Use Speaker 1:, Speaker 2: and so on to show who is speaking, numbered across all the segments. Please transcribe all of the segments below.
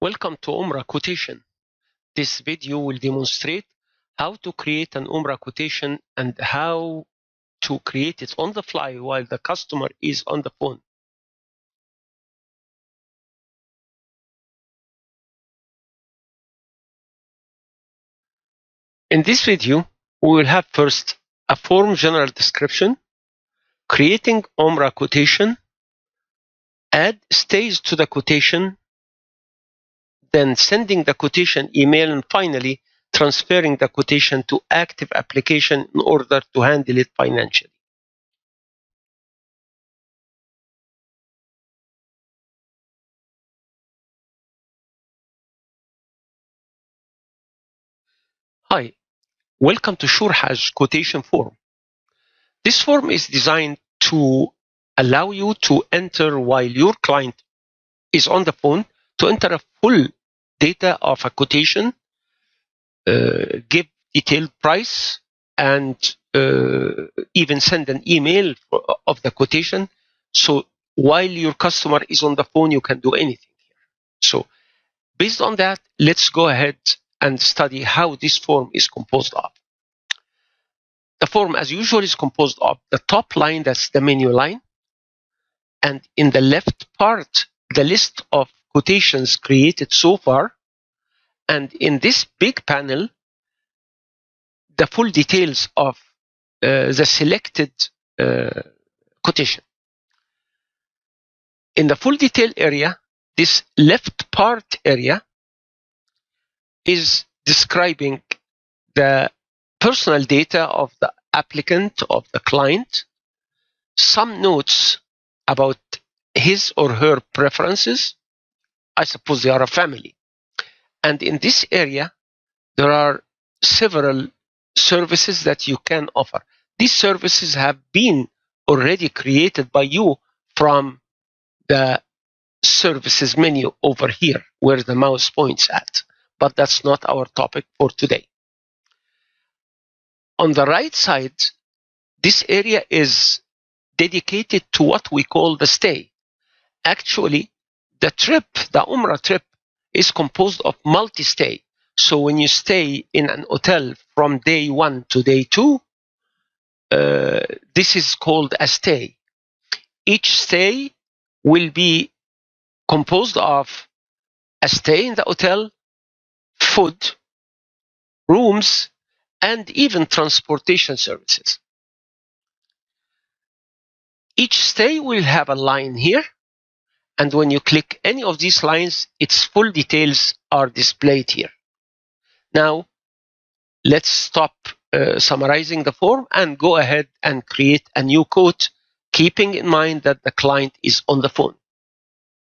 Speaker 1: Welcome to Umrah Quotation. This video will demonstrate how to create an Umrah quotation and how to create it on the fly while the customer is on the phone. In this video, we will have first a form general description, creating Umrah quotation, add stays to the quotation, then sending the quotation email, and finally transferring the quotation to active application in order to handle it financially. Hi, welcome to SureHajj quotation form. This form is designed to allow you to enter while your client is on the phone, to enter a full data of a quotation, give detailed price, and even send an email of the quotation. So while your customer is on the phone, you can do anything here. So based on that, let's go ahead and study how this form is composed of. The form, as usual, is composed of the top line, that's the menu line, and in the left part, the list of quotations created so far, and in this big panel, the full details of the selected quotation. In the full detail area, this left part area is describing the personal data of the applicant, of the client, some notes about his or her preferences. I suppose they are a family. And in this area, there are several services that you can offer. These services have been already created by you from the services menu over here, where the mouse points at. But that's not our topic for today. On the right side, this area is dedicated to what we call the stay. Actually, the trip, the Umrah trip, is composed of multi-stay. So when you stay in an hotel from day 1 to day 2, this is called a stay. Each stay will be composed of a stay in the hotel, food, rooms, and even transportation services. Each stay will have a line here, and when you click any of these lines, its full details are displayed here. Now, let's stop summarizing the form and go ahead and create a new quote, keeping in mind that the client is on the phone.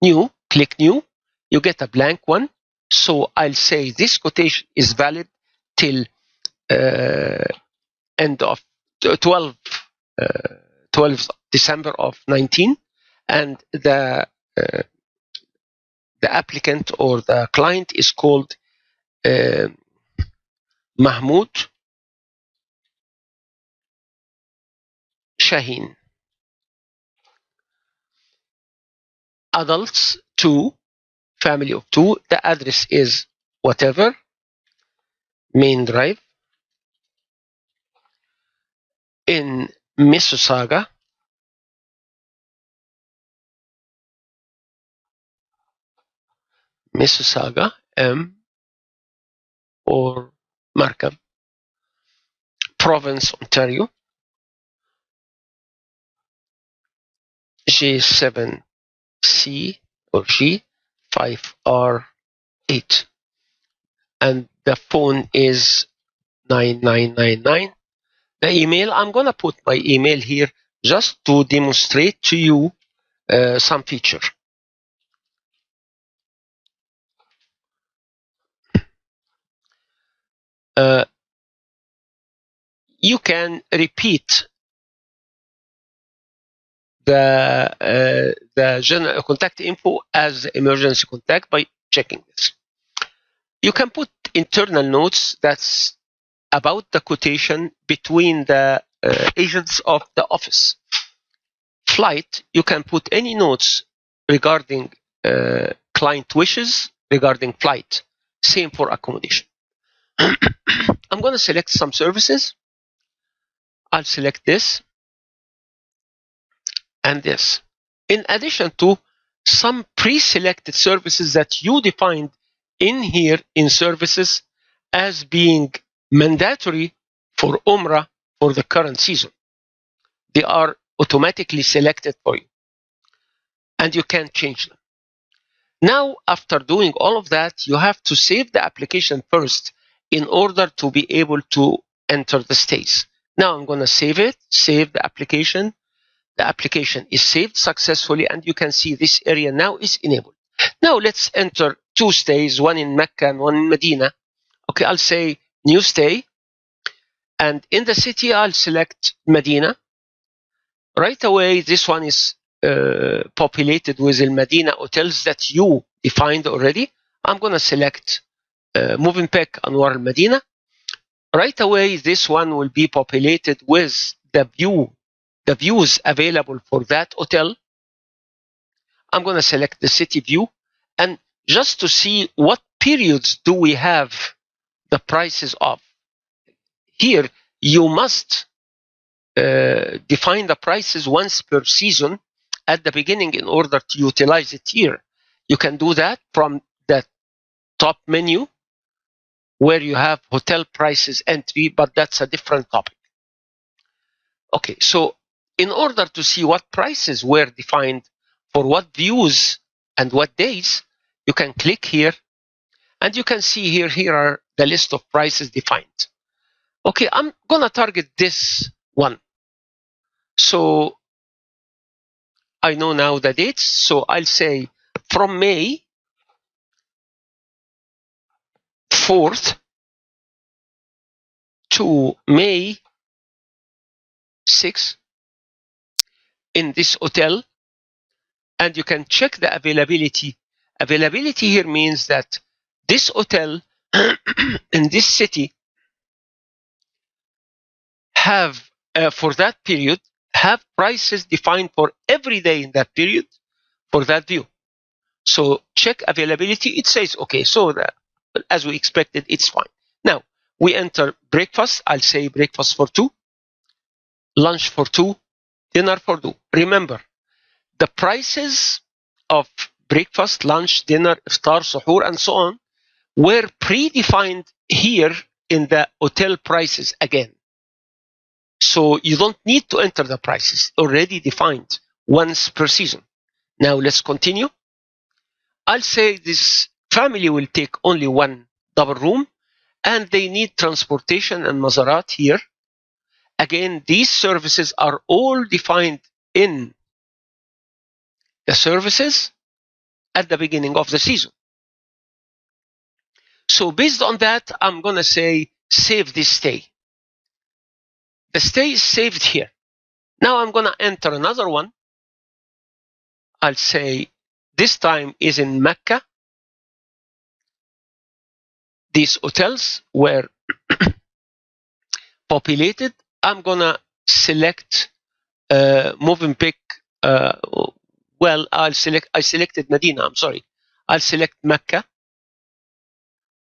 Speaker 1: New, click new, you get a blank one. So I'll say this quotation is valid till end of 12 December of 19, and the applicant or the client is called Mahmoud Shaheen. Adults 2, family of 2. The address is whatever, Main Drive in Mississauga. Mississauga, M or Markham, Province, Ontario, J7C or G 5R8, and the phone is 9999. The email, I'm going to put my email here just to demonstrate to you some feature. You can repeat the general contact info as emergency contact by checking this. You can put internal notes that's about the quotation between the agents of the office. Flight, you can put any notes regarding client wishes regarding flight. Same for accommodation. I'm going to select some services. I'll select this and this. In addition to some pre-selected services that you defined in here in services as being mandatory for Umrah for the current season. They are automatically selected for you and you can't change them. Now, after doing all of that, you have to save the application first in order to be able to enter the stays. Now I'm going to save it, save the application. The application is saved successfully, and you can see this area now is enabled. Now let's enter 2 stays, one in Mecca and one in Medina. Okay, I'll say new stay, and in the city I'll select Medina. Right away, this one is populated with the Medina hotels that you defined already. I'm going to select Movenpick Anwar al Medina. Right away, this one will be populated with the views available for that hotel. I'm going to select the city view, and just to see what periods do we have the prices of. Here, you must define the prices once per season at the beginning in order to utilize it here. You can do that from the top menu where you have hotel prices entry, but that's a different topic. Okay, so in order to see what prices were defined for what views and what days, you can click here and you can see here are the list of prices defined. Okay, I'm going to target this one. So I know now the dates. So I'll say from May 4th to May 6th in this hotel. And you can check the availability. Availability here means that this hotel in this city have, for that period, have prices defined for every day in that period for that view. So check availability. It says, okay, so that, as we expected, it's fine. Now, we enter breakfast. I'll say breakfast for 2, lunch for 2, dinner for 2. Remember, the prices of breakfast, lunch, dinner, iftar, suhoor, and so on were predefined here in the hotel prices again. So you don't need to enter the prices, already defined once per season. Now let's continue. I'll say this family will take only 1 double room and they need transportation and mazarat here. Again, these services are all defined in the services at the beginning of the season. So based on that, I'm going to say save this stay. The stay is saved here. Now I'm going to enter another one. I'll say this time is in Mecca. These hotels were populated. I'm going to select Movenpick. Well, I selected Medina. I'm sorry. I'll select Mecca.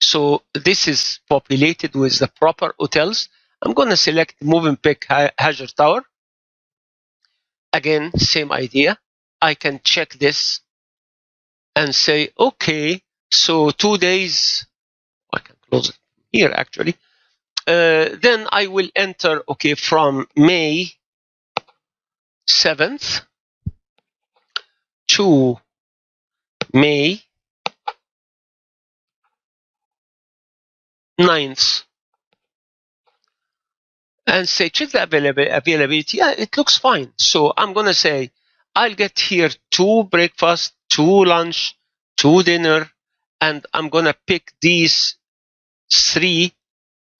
Speaker 1: So this is populated with the proper hotels. I'm going to select Movenpick Hajar Tower. Again, same idea. I can check this and say, okay, so 2 days. I can close it here actually. Then I will enter, okay, from May 7th to May 9th and say check the availability. Yeah, it looks fine. So I'm going to say I'll get here 2 breakfast, 2 lunch, 2 dinner, and I'm going to pick these 3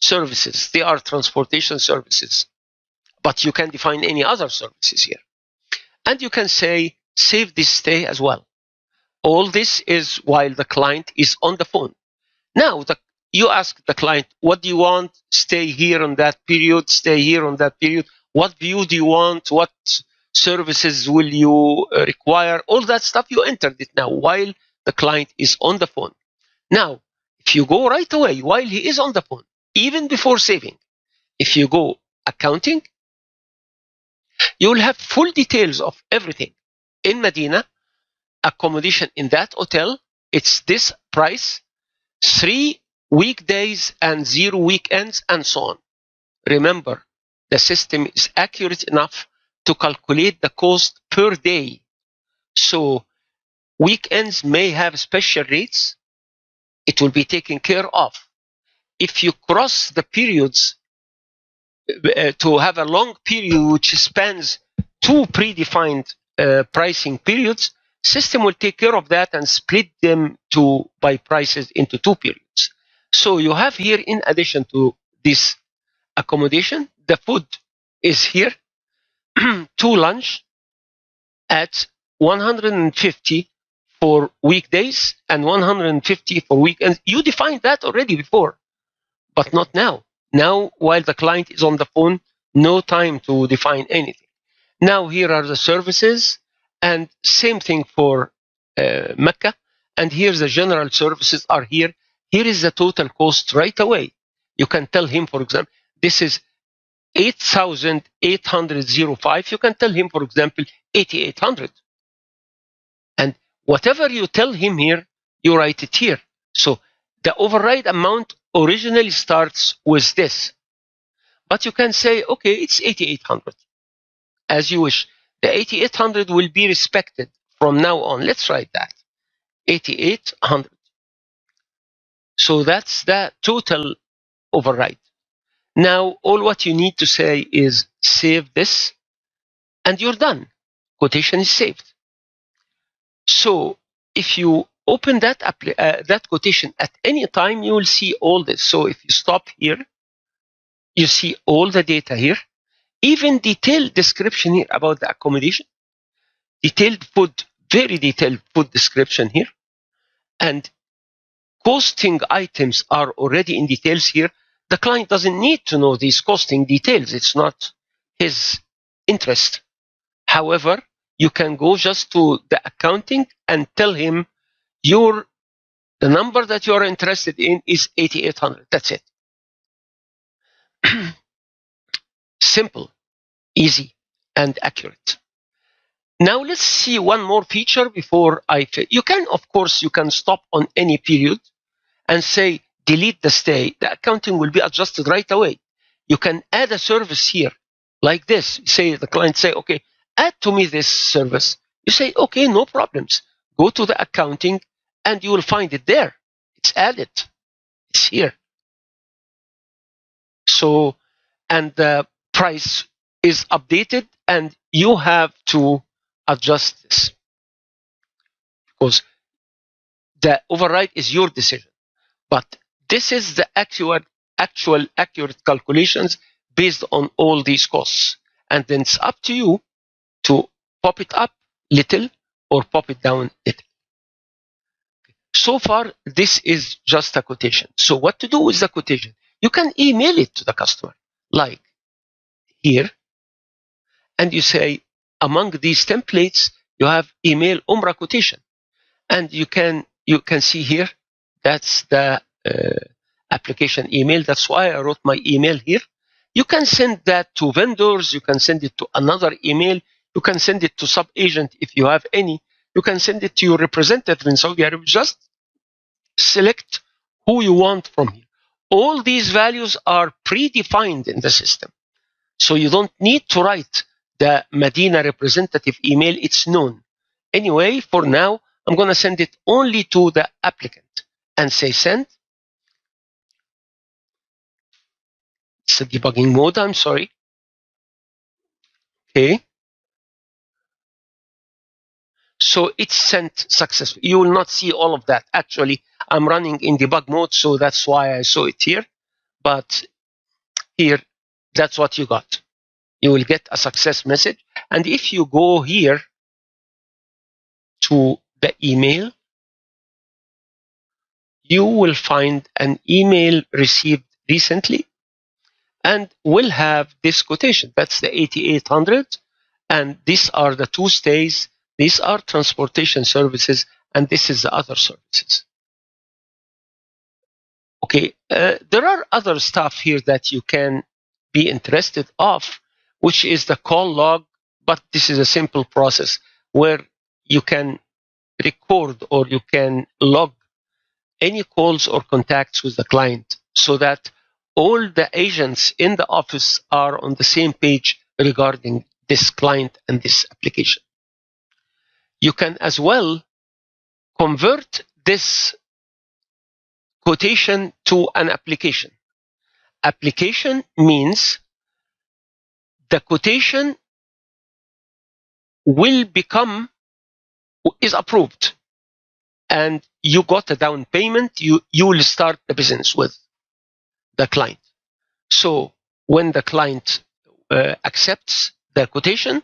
Speaker 1: services. They are transportation services, but you can define any other services here. And you can say save this stay as well. All this is while the client is on the phone. Now, you ask the client, what do you want? Stay here on that period, stay here on that period. What view do you want? What services will you require? All that stuff, you entered it now while the client is on the phone. Now, if you go right away while he is on the phone, even before saving, if you go accounting, you will have full details of everything. In Medina, accommodation in that hotel, it's this price, 3 weekdays and 0 weekends, and so on. Remember, the system is accurate enough to calculate the cost per day. So weekends may have special rates. It will be taken care of. If you cross the periods to have a long period which spans 2 predefined pricing periods, system will take care of that and split them by prices into 2 periods. So you have here, in addition to this accommodation, the food is here, 2 lunch at 150 for weekdays and 150 for weekends. You defined that already before, but not now. Now, while the client is on the phone, no time to define anything. Now, here are the services, and same thing for Mecca. And here's the general services are here. Here is the total cost right away. You can tell him, for example, this is 8,805. You can tell him, for example, 8,800. And whatever you tell him here, you write it here. So the override amount originally starts with this. But you can say, okay, it's 8,800, as you wish. The 8,800 will be respected from now on. Let's write that, 8,800. So that's the total override. Now, all what you need to say is save this, and you're done. Quotation is saved. So if you open that quotation at any time, you will see all this. So if you stop here, you see all the data here, even detailed description here about the accommodation, detailed food, very detailed food description here, and costing items are already in details here. The client doesn't need to know these costing details. It's not his interest. However, you can go just to the accounting and tell him the number that you're interested in is 8,800. That's it. Simple, easy, and accurate. Now let's see one more feature before you can, of course, you can stop on any period and say delete the stay. The accounting will be adjusted right away. You can add a service here like this. Say the client say, okay, add to me this service. You say, okay, no problems. Go to the accounting and you will find it there. It's added. It's here. So, and the price is updated, and you have to adjust this because the override is your decision. But this is the actual accurate calculations based on all these costs. And then it's up to you to pop it up little or pop it down little. So far, this is just a quotation. So what to do with the quotation? You can email it to the customer, like here, and you say, among these templates, you have email Umrah quotation. And you can see here, that's the application email. That's why I wrote my email here. You can send that to vendors. You can send it to another email. You can send it to sub-agent if you have any. You can send it to your representative in Saudi Arabia. Just select who you want from here. All these values are predefined in the system. So you don't need to write the Medina representative email. It's known. Anyway, for now, I'm going to send it only to the applicant and say send. It's a debugging mode, I'm sorry. Okay. So it's sent successfully. You will not see all of that. Actually, I'm running in debug mode, so that's why I saw it here. But here, that's what you got. You will get a success message. And if you go here to the email, you will find an email received recently and will have this quotation. That's the 8,800. And these are the 2 stays. These are transportation services. And this is the other services. Okay, there are other stuff here that you can be interested of, which is the call log, but this is a simple process where you can record or you can log any calls or contacts with the client so that all the agents in the office are on the same page regarding this client and this application. You can as well convert this quotation to an application. Application means the quotation will become is approved and you got a down payment, you will start the business with the client. So when the client accepts the quotation,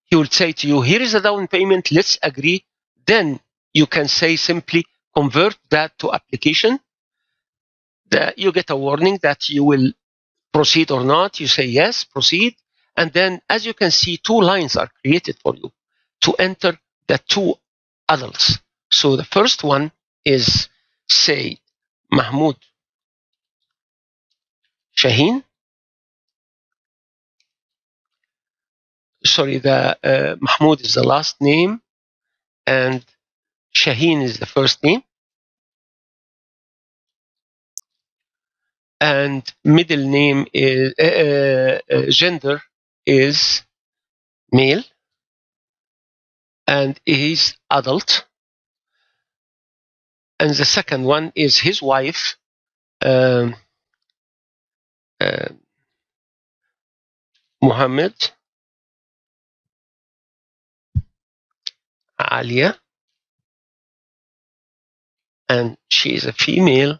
Speaker 1: he will say to you, here is a down payment, let's agree. Then you can say simply convert that to application. You get a warning that you will proceed or not. You say yes, proceed. And then as you can see, two lines are created for you to enter the two adults. So the first one is, say, Mahmoud Shaheen. Sorry, the Mahmoud is the last name and Shaheen is the first name. And middle name is gender is male and he's adult. And the second one is his wife, um, Muhammad Alia, and she is a female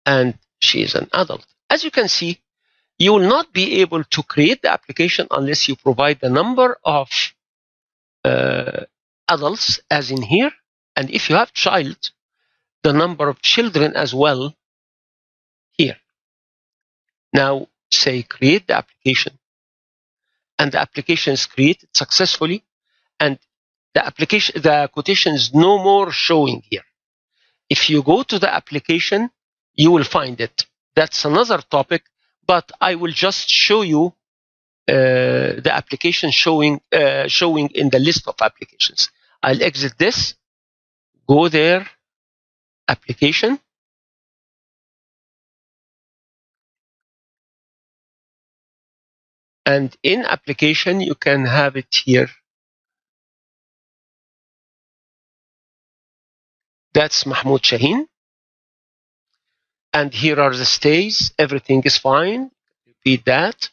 Speaker 1: and she is an adult. As you can see, you will not be able to create the application unless you provide the number of adults as in here, and if you have child, the number of children as well here. Now say create the application, and the application is created successfully, and the quotation is no more showing here. If you go to the application, you will find it. That's another topic, but I will just show you the application showing in the list of applications. I'll exit this, go there, application, and in application you can have it here. That's Mahmoud Shaheen. And here are the stays. Everything is fine. Repeat that.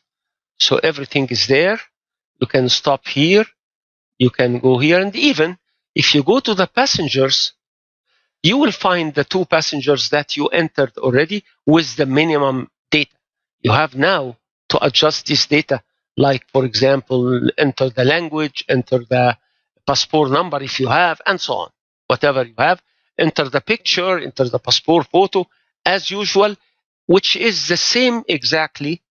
Speaker 1: So everything is there. You can stop here. You can go here. And even if you go to the passengers, you will find the two passengers that you entered already with the minimum data. You have now to adjust this data. Like, for example, enter the language, enter the passport number if you have, and so on. Whatever you have, enter the picture, enter the passport photo, as usual, which is the same exactly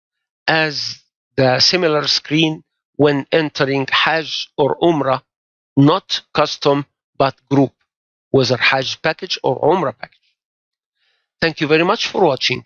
Speaker 1: as the similar screen when entering Hajj or Umrah, not custom, but group, whether Hajj package or Umrah package. Thank you very much for watching.